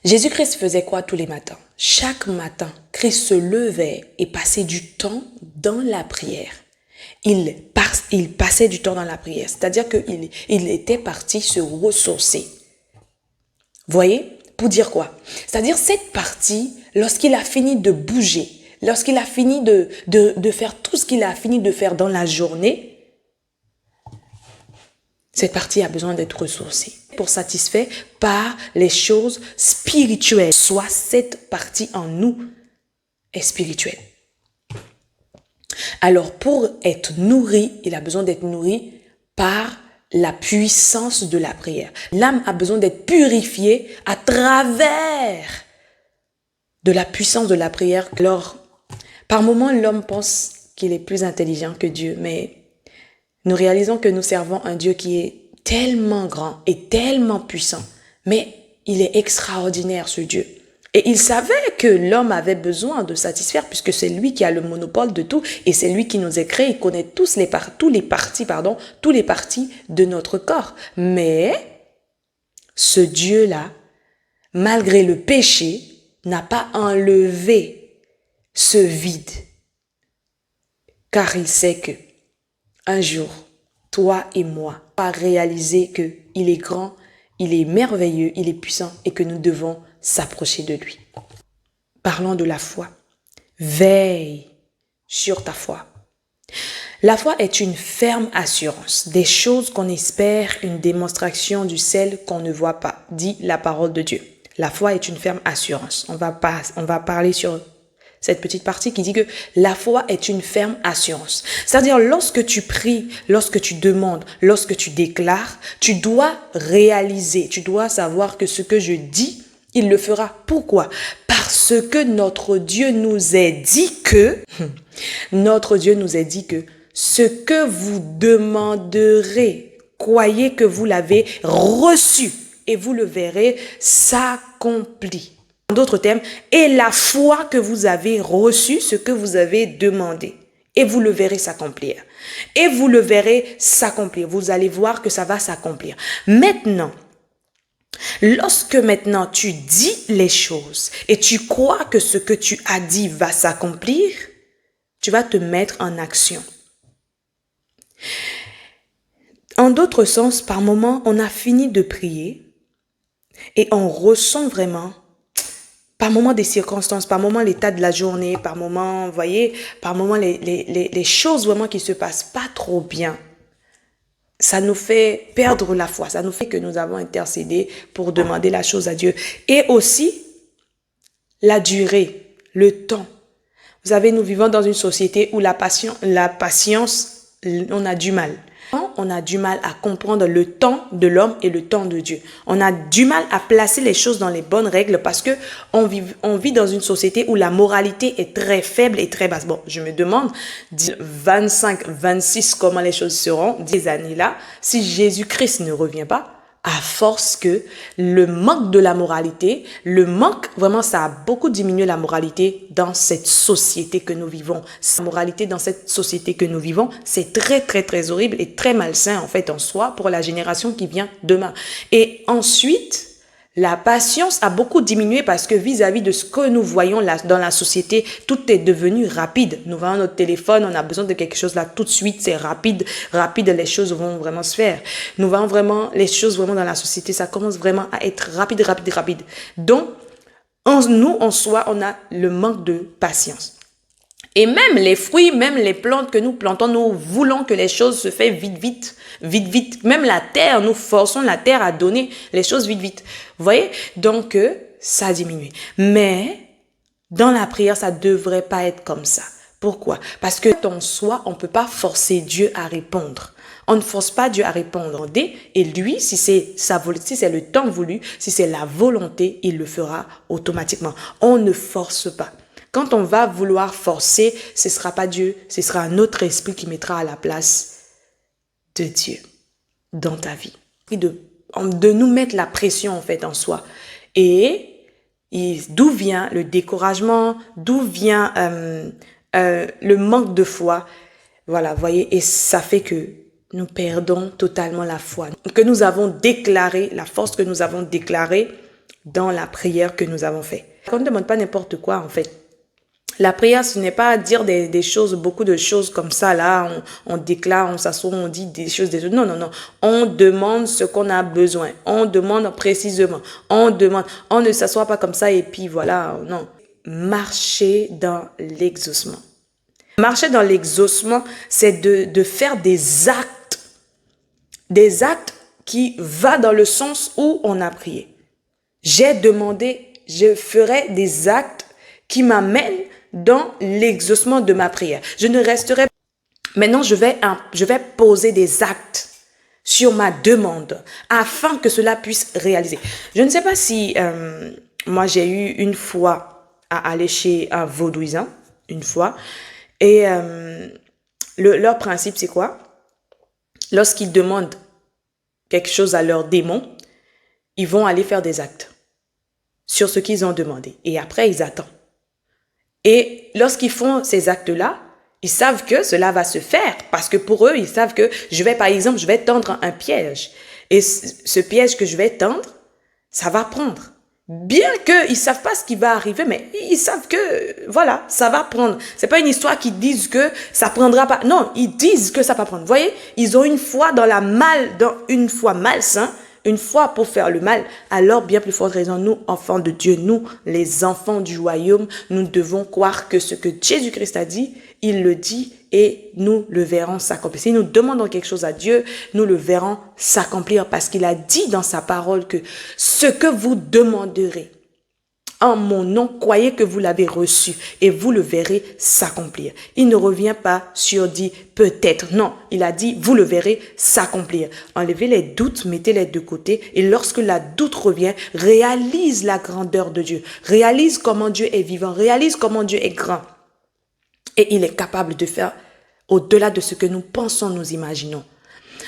Jésus-Christ faisait quoi tous les matins? Chaque matin, Christ se levait et passait du temps dans la prière. Il passait du temps dans la prière, c'est-à-dire qu'il était parti se ressourcer. Voyez? Pour dire quoi? C'est-à-dire cette partie, lorsqu'il a fini de bouger, lorsqu'il a fini de faire tout ce qu'il a fini de faire dans la journée, cette partie a besoin d'être ressourcée pour satisfaire par les choses spirituelles. Soit cette partie en nous est spirituelle. Alors pour être nourri, il a besoin d'être nourri par la puissance de la prière. L'âme a besoin d'être purifiée à travers de la puissance de la prière. Alors, par moments, l'homme pense qu'il est plus intelligent que Dieu, mais nous réalisons que nous servons un Dieu qui est tellement grand et tellement puissant, mais il est extraordinaire ce Dieu. Et il savait que l'homme avait besoin de satisfaire puisque c'est lui qui a le monopole de tout et c'est lui qui nous a créés. Il connaît tous les parties de notre corps. Mais ce Dieu-là, malgré le péché, n'a pas enlevé ce vide. Car il sait que un jour, toi et moi, on va réaliser qu'il est grand, il est merveilleux, il est puissant et que nous devons s'approcher de lui. Parlons de la foi. Veille sur ta foi. La foi est une ferme assurance des choses qu'on espère, une démonstration du celles qu'on ne voit pas, dit la parole de Dieu. La foi est une ferme assurance. On va parler sur cette petite partie qui dit que la foi est une ferme assurance. C'est-à-dire, lorsque tu pries, lorsque tu demandes, lorsque tu déclares, tu dois réaliser, tu dois savoir que ce que je dis, il le fera. Pourquoi? Parce que notre Dieu nous a dit que ce que vous demanderez, croyez que vous l'avez reçu et vous le verrez s'accomplir. En d'autres termes, et la foi que vous avez reçue, ce que vous avez demandé, et vous le verrez s'accomplir. Et vous le verrez s'accomplir. Vous allez voir que ça va s'accomplir. Maintenant, lorsque maintenant tu dis les choses et tu crois que ce que tu as dit va s'accomplir, tu vas te mettre en action. En d'autres sens, par moments, on a fini de prier et on ressent vraiment, par moments des circonstances, par moments l'état de la journée, par moments, vous voyez, par moments les choses vraiment qui se passent pas trop bien. Ça nous fait perdre la foi, ça nous fait que nous avons intercédé pour demander la chose à Dieu. Et aussi, la durée, le temps. Vous savez, nous vivons dans une société où la patience, on a du mal. On a du mal à comprendre le temps de l'homme et le temps de Dieu. On a du mal à placer les choses dans les bonnes règles parce que on vit dans une société où la moralité est très faible et très basse. Bon, je me demande, 25, 26, comment les choses seront ces années-là, si Jésus-Christ ne revient pas, à force que le manque de la moralité, vraiment, ça a beaucoup diminué la moralité dans cette société que nous vivons. La moralité dans cette société que nous vivons, c'est très, très, très horrible et très malsain, en fait, en soi, pour la génération qui vient demain. Et ensuite, la patience a beaucoup diminué parce que vis-à-vis de ce que nous voyons là, dans la société, tout est devenu rapide. Nous voyons notre téléphone, on a besoin de quelque chose là tout de suite, c'est rapide, les choses vont vraiment se faire. Nous voyons vraiment les choses vraiment dans la société, ça commence vraiment à être rapide. Donc, nous, en soi, on a le manque de patience. Et même les fruits, même les plantes que nous plantons, nous voulons que les choses se fassent vite. Même la terre, nous forçons la terre à donner les choses vite. Vous voyez? Donc, ça diminue. Mais, dans la prière, ça ne devrait pas être comme ça. Pourquoi? Parce que en soi, on ne peut pas forcer Dieu à répondre. On ne force pas Dieu à répondre. Et lui, si c'est sa volonté, si c'est le temps voulu, si c'est la volonté, il le fera automatiquement. On ne force pas. Quand on va vouloir forcer, ce ne sera pas Dieu, ce sera un autre esprit qui mettra à la place de Dieu dans ta vie. Et de nous mettre la pression en fait en soi. Et d'où vient le découragement, d'où vient le manque de foi. Voilà, vous voyez, et ça fait que nous perdons totalement la foi. Que nous avons déclaré, la force que nous avons déclarée dans la prière que nous avons faite. On ne demande pas n'importe quoi en fait. La prière, ce n'est pas dire des choses, beaucoup de choses comme ça, là, on déclare, on s'assoit, on dit des choses, Non, non, non. On demande ce qu'on a besoin. On demande précisément. On demande. On ne s'assoit pas comme ça et puis voilà, non. Marcher dans l'exaucement. Marcher dans l'exaucement, c'est de faire des actes. Des actes qui vont dans le sens où on a prié. J'ai demandé, je ferai des actes qui m'amènent dans l'exaucement de ma prière. Je ne resterai. Maintenant, je vais poser des actes sur ma demande afin que cela puisse réaliser. Je ne sais pas si moi j'ai eu une fois à aller chez un vaudouisant, une fois, et leur principe c'est quoi? Lorsqu'ils demandent quelque chose à leur démon, ils vont aller faire des actes sur ce qu'ils ont demandé et après ils attendent. Et lorsqu'ils font ces actes-là, ils savent que cela va se faire parce que pour eux, ils savent que par exemple, je vais tendre un piège. Et ce piège que je vais tendre, ça va prendre. Bien qu'ils ne savent pas ce qui va arriver, mais ils savent que, voilà, ça va prendre. C'est pas une histoire qui disent que ça prendra pas. Non, ils disent que ça va prendre. Vous voyez, ils ont une foi une foi malsaine, une foi pour faire le mal. Alors, bien plus forte raison, nous, enfants de Dieu, nous, les enfants du royaume, nous devons croire que ce que Jésus-Christ a dit, il le dit et nous le verrons s'accomplir. Si nous demandons quelque chose à Dieu, nous le verrons s'accomplir parce qu'il a dit dans sa parole que ce que vous demanderez en mon nom, croyez que vous l'avez reçu et vous le verrez s'accomplir. Il ne revient pas sur dit peut-être. Non, il a dit vous le verrez s'accomplir. Enlevez les doutes, mettez-les de côté et lorsque la doute revient, réalise la grandeur de Dieu. Réalise comment Dieu est vivant. Réalise comment Dieu est grand. Et il est capable de faire au-delà de ce que nous pensons, nous imaginons.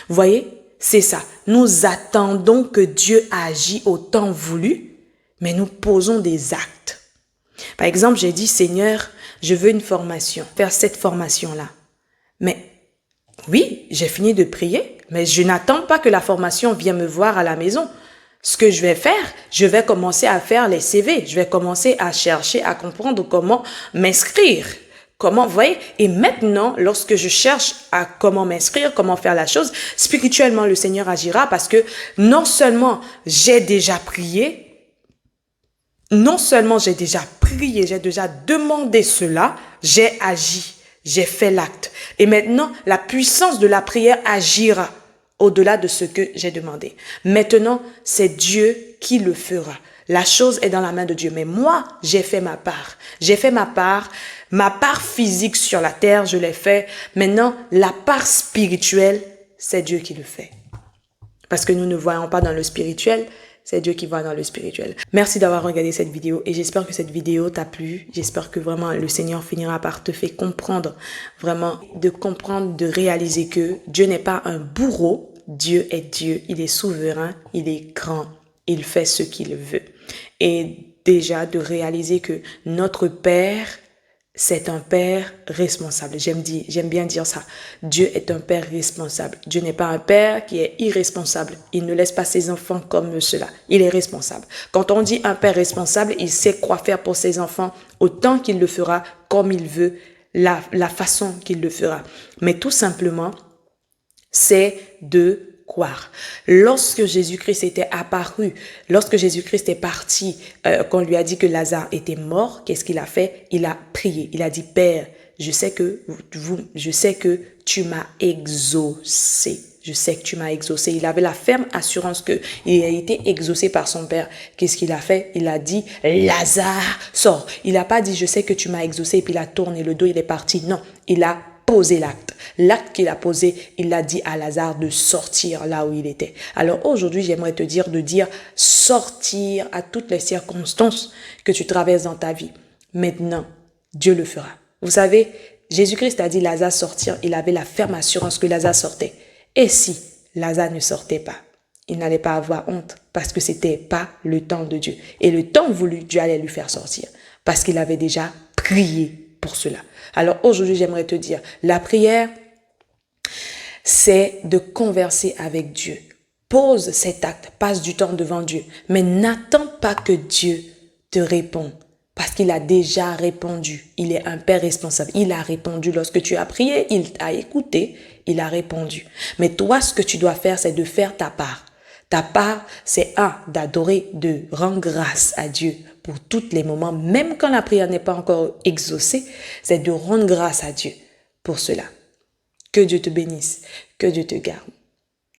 Vous voyez, c'est ça. Nous attendons que Dieu agisse au temps voulu. Mais nous posons des actes. Par exemple, j'ai dit, Seigneur, je veux une formation, faire cette formation-là. Mais oui, j'ai fini de prier, mais je n'attends pas que la formation vienne me voir à la maison. Ce que je vais faire, je vais commencer à faire les CV. Je vais commencer à chercher, à comprendre comment m'inscrire. Comment, vous voyez? Et maintenant, lorsque je cherche à comment m'inscrire, comment faire la chose, spirituellement, le Seigneur agira parce que non seulement j'ai déjà prié, non seulement j'ai déjà prié, j'ai déjà demandé cela, j'ai agi, j'ai fait l'acte. Et maintenant, la puissance de la prière agira au-delà de ce que j'ai demandé. Maintenant, c'est Dieu qui le fera. La chose est dans la main de Dieu. Mais moi, j'ai fait ma part. J'ai fait ma part physique sur la terre, je l'ai fait. Maintenant, la part spirituelle, c'est Dieu qui le fait. Parce que nous ne voyons pas dans le spirituel, c'est Dieu qui voit dans le spirituel. Merci d'avoir regardé cette vidéo et j'espère que cette vidéo t'a plu. J'espère que vraiment le Seigneur finira par te faire comprendre, vraiment de comprendre, de réaliser que Dieu n'est pas un bourreau. Dieu est Dieu, il est souverain, il est grand, il fait ce qu'il veut. Et déjà de réaliser que notre Père, c'est un père responsable. J'aime bien dire ça. Dieu est un père responsable. Dieu n'est pas un père qui est irresponsable. Il ne laisse pas ses enfants comme cela. Il est responsable. Quand on dit un père responsable, il sait quoi faire pour ses enfants autant qu'il le fera, comme il veut, la façon qu'il le fera. Mais tout simplement, c'est de croire. Lorsque Jésus-Christ était apparu, lorsque Jésus-Christ est parti, qu'on lui a dit que Lazare était mort, qu'est-ce qu'il a fait? Il a prié. Il a dit, Père, je sais que tu m'as exaucé. Je sais que tu m'as exaucé. Il avait la ferme assurance qu'il a été exaucé par son Père. Qu'est-ce qu'il a fait? Il a dit, Lazare, sors. Il n'a pas dit, je sais que tu m'as exaucé, et puis il a tourné le dos, il est parti. Non, il a posé l'acte. L'acte qu'il a posé, il a dit à Lazare de sortir là où il était. Alors aujourd'hui, j'aimerais te dire de dire sortir à toutes les circonstances que tu traverses dans ta vie. Maintenant, Dieu le fera. Vous savez, Jésus-Christ a dit Lazare sortir, il avait la ferme assurance que Lazare sortait. Et si Lazare ne sortait pas, il n'allait pas avoir honte parce que c'était pas le temps de Dieu. Et le temps voulu, Dieu allait lui faire sortir parce qu'il avait déjà prié pour cela. Alors aujourd'hui, j'aimerais te dire, la prière, c'est de converser avec Dieu. Pose cet acte, passe du temps devant Dieu. Mais n'attends pas que Dieu te réponde. Parce qu'il a déjà répondu. Il est un Père responsable. Il a répondu lorsque tu as prié, il t'a écouté, il a répondu. Mais toi, ce que tu dois faire, c'est de faire ta part. Ta part, c'est d'adorer, de rendre grâce à Dieu pour tous les moments, même quand la prière n'est pas encore exaucée, c'est de rendre grâce à Dieu pour cela. Que Dieu te bénisse, que Dieu te garde.